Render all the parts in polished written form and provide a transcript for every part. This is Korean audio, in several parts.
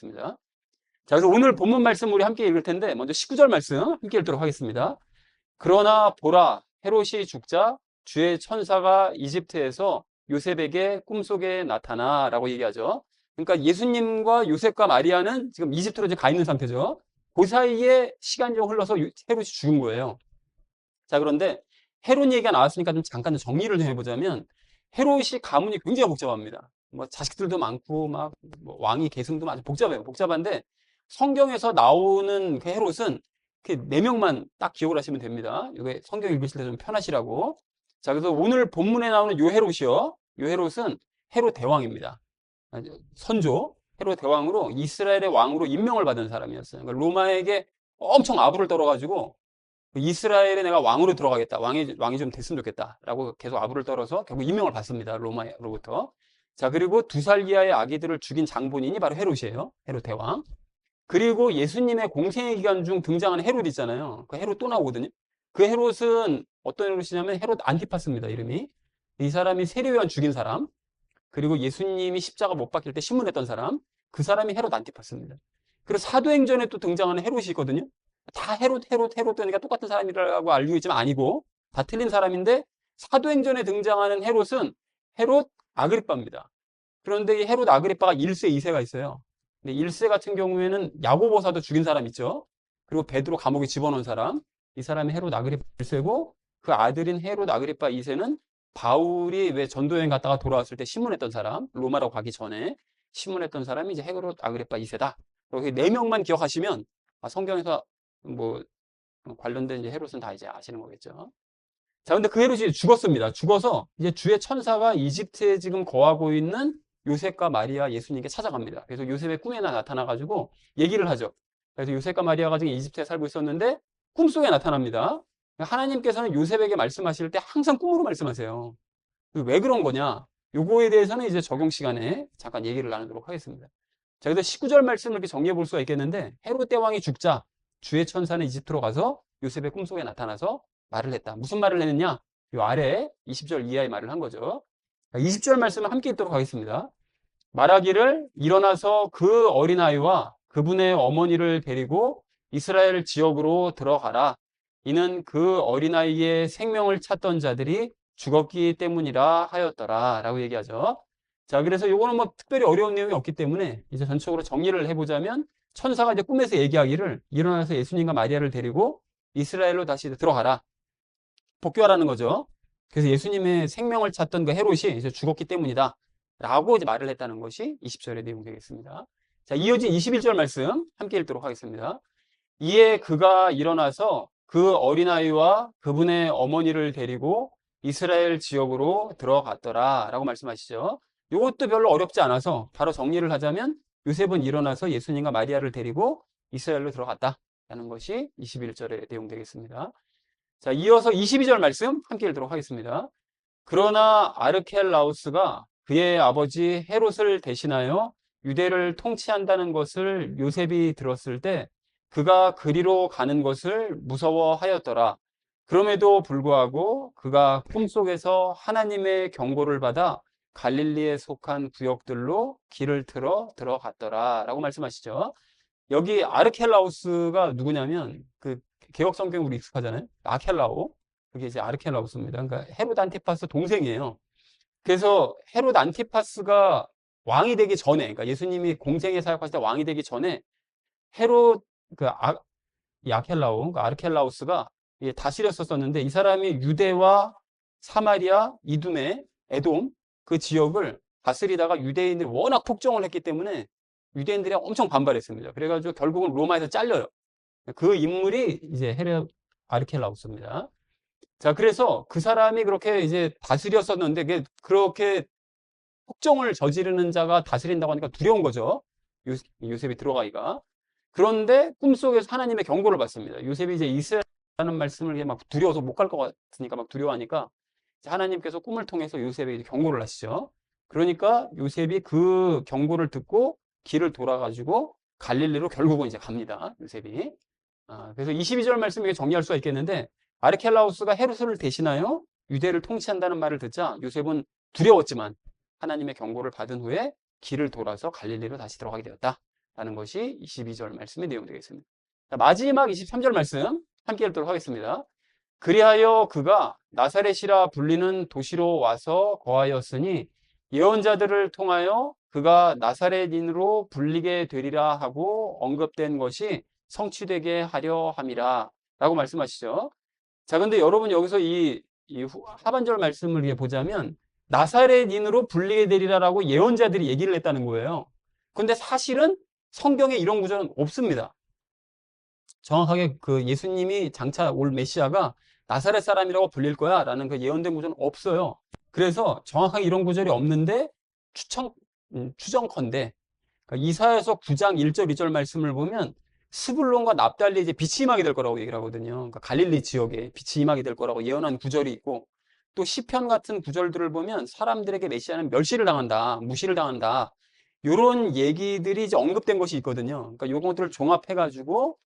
자, 그래서 오늘 본문 말씀 우리 함께 읽을 텐데 먼저 19절 말씀 함께 읽도록 하겠습니다. 그러나 보라, 헤롯이 죽자 주의 천사가 이집트에서 요셉에게 꿈속에 나타나라고 얘기하죠. 그러니까 예수님과 요셉과 마리아는 지금 이집트로 이제 가 있는 상태죠. 그 사이에 시간이 좀 흘러서 헤롯이 죽은 거예요. 자, 그런데 헤롯 얘기가 나왔으니까 좀 잠깐 정리를 좀 해보자면 헤롯이 가문이 굉장히 복잡합니다. 뭐 자식들도 많고 막뭐 왕위 계승도 아주 복잡해요. 복잡한데 성경에서 나오는 그 헤롯은 그 네 명만 딱 기억을 하시면 됩니다. 이게 성경 읽으실 때 좀 편하시라고. 자, 그래서 오늘 본문에 나오는 요 헤롯이요. 요 헤롯은 헤롯 대왕입니다. 선조 헤롯 대왕으로 이스라엘의 왕으로 임명을 받은 사람이었어요. 그러니까 로마에게 엄청 아부를 떨어가지고 이스라엘에 내가 왕으로 들어가겠다. 왕이 좀 됐으면 좋겠다라고 계속 아부를 떨어서 결국 임명을 받습니다. 로마로부터. 자, 그리고 2살 이하의 아기들을 죽인 장본인이 바로 헤롯이에요. 헤롯 대왕. 그리고 예수님의 공생의 기간 중 등장하는 헤롯 있잖아요. 그 헤롯 또 나오거든요. 그 헤롯은 어떤 헤롯이냐면 헤롯 안티파스입니다. 이름이. 이 사람이 세례요한 죽인 사람. 그리고 예수님이 십자가 못 박힐 때 신문했던 사람. 그 사람이 헤롯 안티파스입니다. 그리고 사도행전에 또 등장하는 헤롯이 있거든요. 다 헤롯 그러니까 똑같은 사람이라고 알고 있지만 아니고 다 틀린 사람인데 사도행전에 등장하는 헤롯은 헤롯 아그리빠입니다. 그런데 이 헤롯 아그리빠가 1세, 2세가 있어요. 근데 1세 같은 경우에는 야고보사도 죽인 사람 있죠. 그리고 베드로 감옥에 집어넣은 사람. 이 사람이 헤롯 아그리빠 1세고 그 아들인 헤롯 아그리빠 2세는 바울이 왜 전도여행 갔다가 돌아왔을 때 신문했던 사람, 로마로 가기 전에 신문했던 사람이 이제 헤롯 아그리빠 2세다. 이렇게 4명만 기억하시면 성경에서 뭐 관련된 이제 헤롯은 다 이제 아시는 거겠죠. 자, 근데 그 헤롯이 죽었습니다. 죽어서 이제 주의 천사가 이집트에 지금 거하고 있는 요셉과 마리아 예수님께 찾아갑니다. 그래서 요셉의 꿈에 나타나가지고 얘기를 하죠. 그래서 요셉과 마리아가 지금 이집트에 살고 있었는데 꿈속에 나타납니다. 하나님께서는 요셉에게 말씀하실 때 항상 꿈으로 말씀하세요. 왜 그런 거냐? 요거에 대해서는 이제 적용 시간에 잠깐 얘기를 나누도록 하겠습니다. 자, 그래서 19절 말씀을 이렇게 정리해 볼 수가 있겠는데 헤롯 대왕이 죽자 주의 천사는 이집트로 가서 요셉의 꿈속에 나타나서 말을 했다. 무슨 말을 했느냐? 요 아래 20절 이하의 말을 한 거죠. 20절 말씀을 함께 읽도록 하겠습니다. 말하기를 일어나서 그 어린아이와 그분의 어머니를 데리고 이스라엘 지역으로 들어가라. 이는 그 어린아이의 생명을 찾던 자들이 죽었기 때문이라 하였더라. 라고 얘기하죠. 자, 그래서 요거는 뭐 특별히 어려운 내용이 없기 때문에 이제 전적으로 정리를 해보자면 천사가 이제 꿈에서 얘기하기를 일어나서 예수님과 마리아를 데리고 이스라엘로 다시 들어가라. 복귀하라는 거죠. 그래서 예수님의 생명을 찾던 그 헤롯이 이제 죽었기 때문이다. 라고 이제 말을 했다는 것이 20절의 내용 되겠습니다. 자, 이어진 21절 말씀 함께 읽도록 하겠습니다. 이에 그가 일어나서 그 어린아이와 그분의 어머니를 데리고 이스라엘 지역으로 들어갔더라. 라고 말씀하시죠. 이것도 별로 어렵지 않아서 바로 정리를 하자면 요셉은 일어나서 예수님과 마리아를 데리고 이스라엘로 들어갔다. 라는 것이 21절의 내용 되겠습니다. 자, 이어서 22절 말씀 함께 읽도록 하겠습니다. 그러나 아르켈라우스가 그의 아버지 헤롯을 대신하여 유대를 통치한다는 것을 요셉이 들었을 때 그가 그리로 가는 것을 무서워하였더라. 그럼에도 불구하고 그가 꿈속에서 하나님의 경고를 받아 갈릴리에 속한 구역들로 길을 틀어 들어갔더라. 라고 말씀하시죠. 여기 아르켈라우스가 누구냐면 그 개혁 성경 우리 익숙하잖아요. 아켈라오. 그게 이제 아르켈라우스입니다. 그러니까 헤롯 안티파스 동생이에요. 그래서 헤롯 안티파스가 왕이 되기 전에, 그러니까 예수님이 공생에 사역하실 때 왕이 되기 전에 헤롯 이 아켈라오, 그러니까 아르켈라우스가 다스렸었는데 이 사람이 유대와 사마리아, 이두메, 에돔 그 지역을 다스리다가 유대인들이 워낙 폭정을 했기 때문에 유대인들이 엄청 반발했습니다. 그래가지고 결국은 로마에서 잘려요. 그 인물이 이제 헤롯 아르켈라우스입니다. 자, 그래서 그 사람이 그렇게 이제 다스렸었는데 그렇게 폭정을 저지르는 자가 다스린다고 하니까 두려운 거죠. 요셉이 들어가기가. 그런데 꿈속에서 하나님의 경고를 받습니다. 요셉이 이제 이스라엘이라는 말씀을 막 두려워서 못 갈 것 같으니까 막 두려워하니까 하나님께서 꿈을 통해서 요셉에게 경고를 하시죠. 그러니까 요셉이 그 경고를 듣고 길을 돌아가지고 갈릴리로 결국은 이제 갑니다. 요셉이. 그래서 22절 말씀에 정리할 수가 있겠는데 아르켈라우스가 헤롯을 대신하여 유대를 통치한다는 말을 듣자 요셉은 두려웠지만 하나님의 경고를 받은 후에 길을 돌아서 갈릴리로 다시 들어가게 되었다. 라는 것이 22절 말씀의 내용이 되겠습니다. 자, 마지막 23절 말씀 함께 읽도록 하겠습니다. 그리하여 그가 나사렛이라 불리는 도시로 와서 거하였으니 예언자들을 통하여 그가 나사렛인으로 불리게 되리라 하고 언급된 것이 성취되게 하려 함이라 라고 말씀하시죠. 자, 근데 여러분 여기서 이 하반절 말씀을 이렇게 보자면 나사렛인으로 불리게 되리라라고 예언자들이 얘기를 했다는 거예요. 근데 사실은 성경에 이런 구절은 없습니다. 정확하게 그 예수님이 장차 올 메시아가 나사렛 사람이라고 불릴 거야 라는 그 예언된 구절은 없어요. 그래서 정확하게 이런 구절이 없는데 추정컨대 그러니까 이사야서 9장 1절 2절 말씀을 보면 스불론과 납달리 이제 빛이 임하게 될 거라고 얘기를 하거든요. 그러니까 갈릴리 지역에 빛이 임하게 될 거라고 예언한 구절이 있고 또 시편 같은 구절들을 보면 사람들에게 메시아는 멸시를 당한다, 무시를 당한다. 이런 얘기들이 이제 언급된 것이 있거든요. 그러니까 요런 것들을 종합해가지고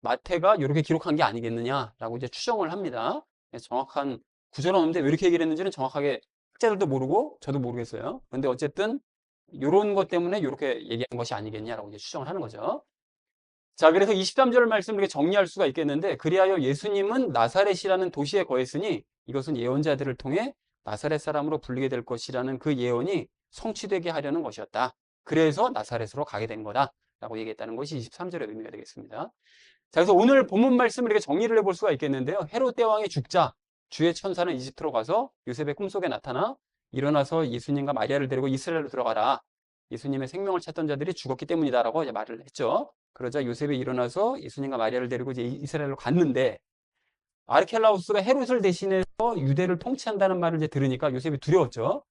마태가 이렇게 기록한 게 아니겠느냐라고 이제 추정을 합니다. 정확한 구절은 없는데 왜 이렇게 얘기를 했는지는 정확하게 학자들도 모르고 저도 모르겠어요. 근데 어쨌든 이런 것 때문에 이렇게 얘기한 것이 아니겠냐라고 이제 추정을 하는 거죠. 자, 그래서 23절 말씀을 이렇게 정리할 수가 있겠는데 그리하여 예수님은 나사렛이라는 도시에 거했으니 이것은 예언자들을 통해 나사렛 사람으로 불리게 될 것이라는 그 예언이 성취되게 하려는 것이었다. 그래서 나사렛으로 가게 된 거다 라고 얘기했다는 것이 23절의 의미가 되겠습니다. 자, 그래서 오늘 본문 말씀을 이렇게 정리를 해볼 수가 있겠는데요. 헤롯 대왕의 죽자 주의 천사는 이집트로 가서 요셉의 꿈속에 나타나 일어나서 예수님과 마리아를 데리고 이스라엘로 들어가라. 예수님의 생명을 찾던 자들이 죽었기 때문이다라고 이제 말을 했죠. 그러자 요셉이 일어나서 예수님과 마리아를 데리고 이제 이스라엘로 갔는데 아르켈라우스가 헤롯을 대신해서 유대를 통치한다는 말을 이제 들으니까 요셉이 두려웠죠.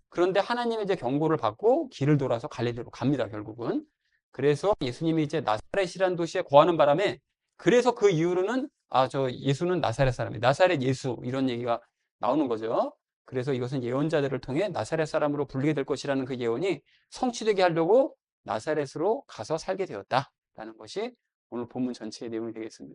그런데 하나님의 이제 경고를 받고 길을 돌아서 갈릴리로 갑니다, 결국은. 그래서 예수님이 이제 나사렛이라는 도시에 거하는 바람에 그래서 그 이후로는 저 예수는 나사렛 사람이에요. 나사렛 예수 이런 얘기가 나오는 거죠. 그래서 이것은 예언자들을 통해 나사렛 사람으로 불리게 될 것이라는 그 예언이 성취되게 하려고 나사렛으로 가서 살게 되었다라는 것이 오늘 본문 전체의 내용이 되겠습니다.